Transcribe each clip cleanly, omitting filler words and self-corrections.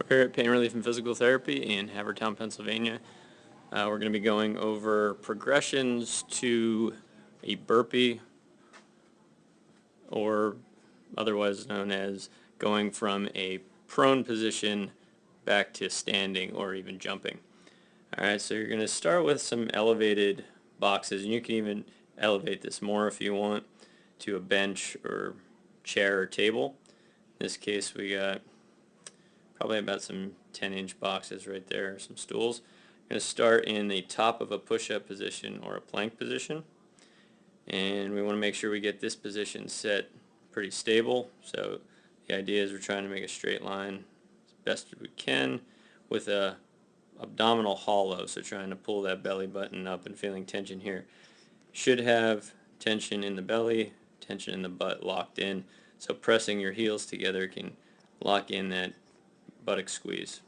We're at Pain Relief and Physical Therapy in Havertown, Pennsylvania. We're going to be going over progressions to a burpee, or otherwise known as going from a prone position back to standing or even jumping. Alright, so you're going to start with some elevated boxes, and you can even elevate this more if you want to a bench or chair or table. In this case we got probably about some 10-inch boxes right there, some stools. I'm going to start in the top of a push-up position or a plank position, and we want to make sure we get this position set pretty stable. So the idea is we're trying to make a straight line as best as we can with a abdominal hollow, so trying to pull that belly button up and feeling tension here. Should have tension in the belly, tension in the butt locked in, so pressing your heels together can lock in that buttock squeeze.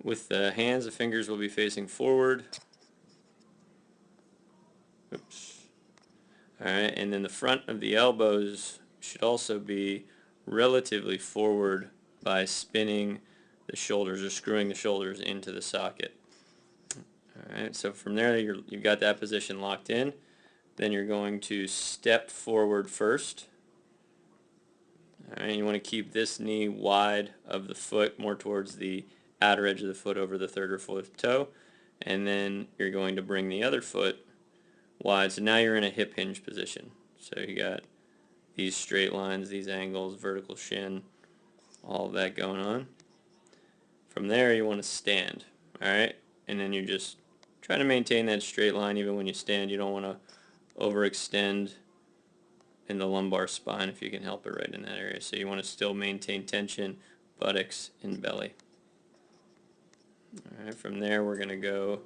With the hands, the fingers will be facing forward. Oops. Alright, and then the front of the elbows should also be relatively forward by spinning the shoulders or screwing the shoulders into the socket. Alright, so from there you've got that position locked in. Then you're going to step forward first. Alright, you want to keep this knee wide of the foot, more towards the outer edge of the foot over the third or fourth toe, and then you're going to bring the other foot wide. So now you're in a hip hinge position. So you got these straight lines, these angles, vertical shin, all of that going on. From there you want to stand, alright, and then you just try to maintain that straight line even when you stand. You don't want to overextend in the lumbar spine if you can help it right in that area. So you want to still maintain tension, buttocks and belly. Alright, from there we're going to go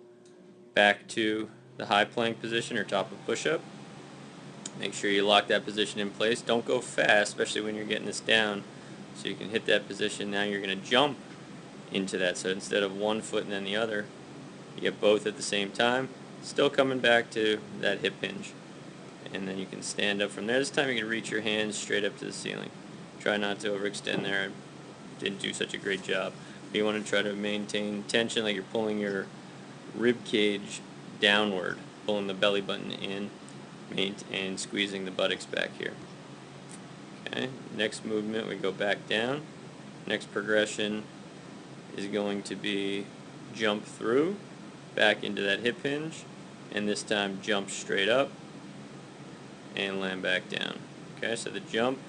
back to the high plank position or top of push-up. Make sure you lock that position in place. Don't go fast, especially when you're getting this down, so you can hit that position. Now you're going to jump into that, so instead of one foot and then the other, you get both at the same time, still coming back to that hip hinge. And then you can stand up from there. This time you can reach your hands straight up to the ceiling. Try not to overextend there. I didn't do such a great job. But you want to try to maintain tension, like you're pulling your rib cage downward, pulling the belly button in, and squeezing the buttocks back here. Okay, next movement we go back down. Next progression is going to be jump through, back into that hip hinge, and this time jump straight up and land back down. Okay, so the jump,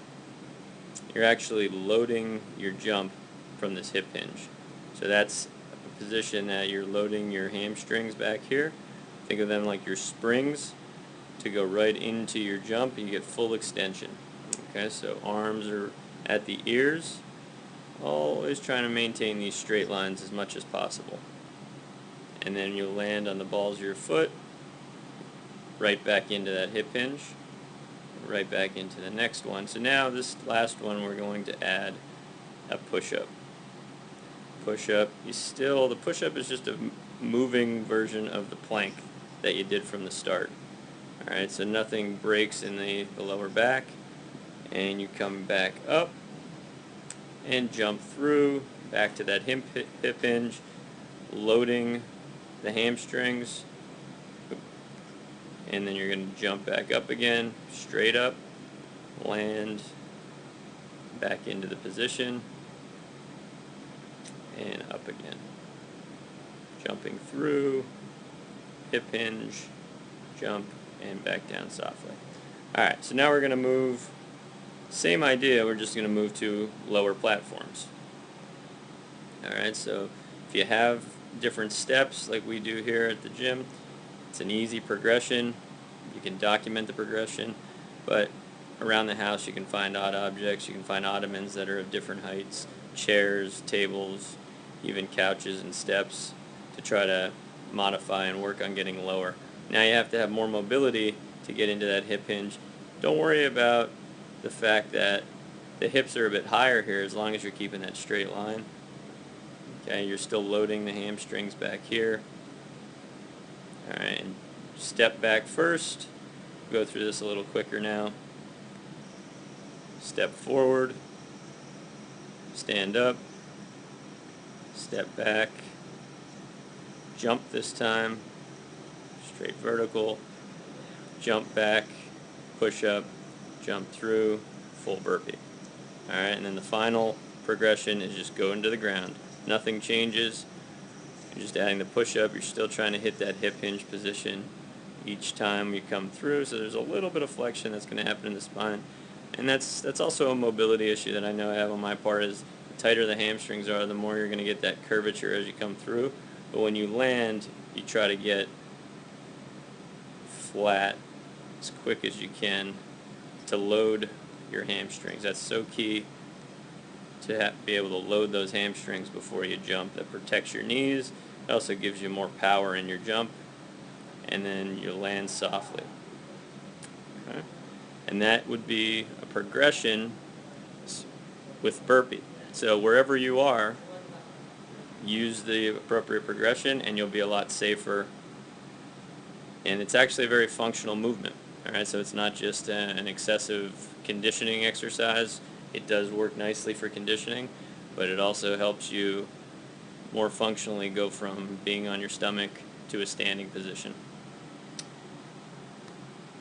you're actually loading your jump from this hip hinge. So that's a position that you're loading your hamstrings back here. Think of them like your springs to go right into your jump, and you get full extension. Okay, so arms are at the ears, always trying to maintain these straight lines as much as possible. And then you'll land on the balls of your foot, right back into that hip hinge, right back into the next one. So now this last one we're going to add a push-up. Push-up, the push-up is just a moving version of the plank that you did from the start. Alright, so nothing breaks in the lower back, and you come back up and jump through, back to that hip hinge, loading the hamstrings, and then you're going to jump back up again, straight up, land back into the position, and up again. Jumping through, hip hinge, jump, and back down softly. Alright, so now we're going to move, same idea, we're just going to move to lower platforms. Alright, so if you have different steps like we do here at the gym, it's an easy progression. You can document the progression, but around the house you can find odd objects, you can find ottomans that are of different heights, chairs, tables, even couches and steps to try to modify and work on getting lower. Now you have to have more mobility to get into that hip hinge. Don't worry about the fact that the hips are a bit higher here as long as you're keeping that straight line. Okay, you're still loading the hamstrings back here. Alright, and step back first. Go through this a little quicker now. Step forward. Stand up. step back, jump this time, straight vertical, jump back, push up, jump through, full burpee. Alright, and then the final progression is just go into the ground. Nothing changes. You're just adding the push up. You're still trying to hit that hip hinge position each time you come through, so there's a little bit of flexion that's going to happen in the spine. And that's also a mobility issue that I know I have on my part, is the tighter the hamstrings are, the more you're going to get that curvature as you come through. But when you land, you try to get flat as quick as you can to load your hamstrings. That's so key, to be able to load those hamstrings before you jump. That protects your knees. It also gives you more power in your jump, and then you land softly. Okay? And that would be a progression with burpee. So wherever you are, use the appropriate progression and you'll be a lot safer. And it's actually a very functional movement. Alright, so it's not just an excessive conditioning exercise. It does work nicely for conditioning, but it also helps you more functionally go from being on your stomach to a standing position.